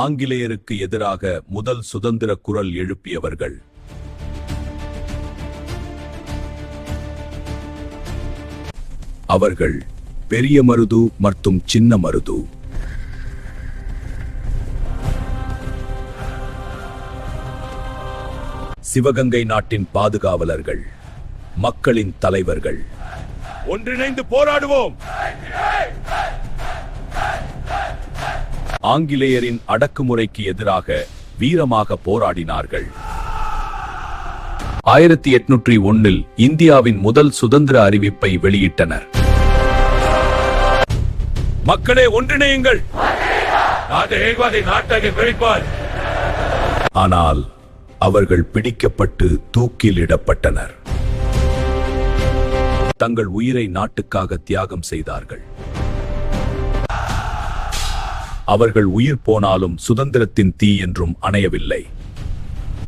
ஆங்கிலேயருக்கு எதிராக முதல் சுதந்திர குரல் எழுப்பியவர்கள். அவர்கள் பெரிய மருது மற்றும் சின்ன மருது. சிவகங்கை நாட்டின் பாதுகாவலர்கள், மக்களின் தலைவர்கள். ஒன்றிணைந்து போராடுவோம். ஆங்கிலேயரின் அடக்குமுறைக்கு எதிராக வீரமாக போராடினார்கள். 1801 இந்தியாவின் முதல் சுதந்திர அறிவிப்பை வெளியிட்டனர். மக்களே ஒன்றிணையுங்கள். ஆனால் அவர்கள் பிடிக்கப்பட்டு தூக்கிலிடப்பட்டனர். தங்கள் உயிரை நாட்டுக்காக தியாகம் செய்தார்கள். அவர்கள் உயிர் போனாலும் சுதந்திரத்தின் தீ என்றும் அணையவில்லை.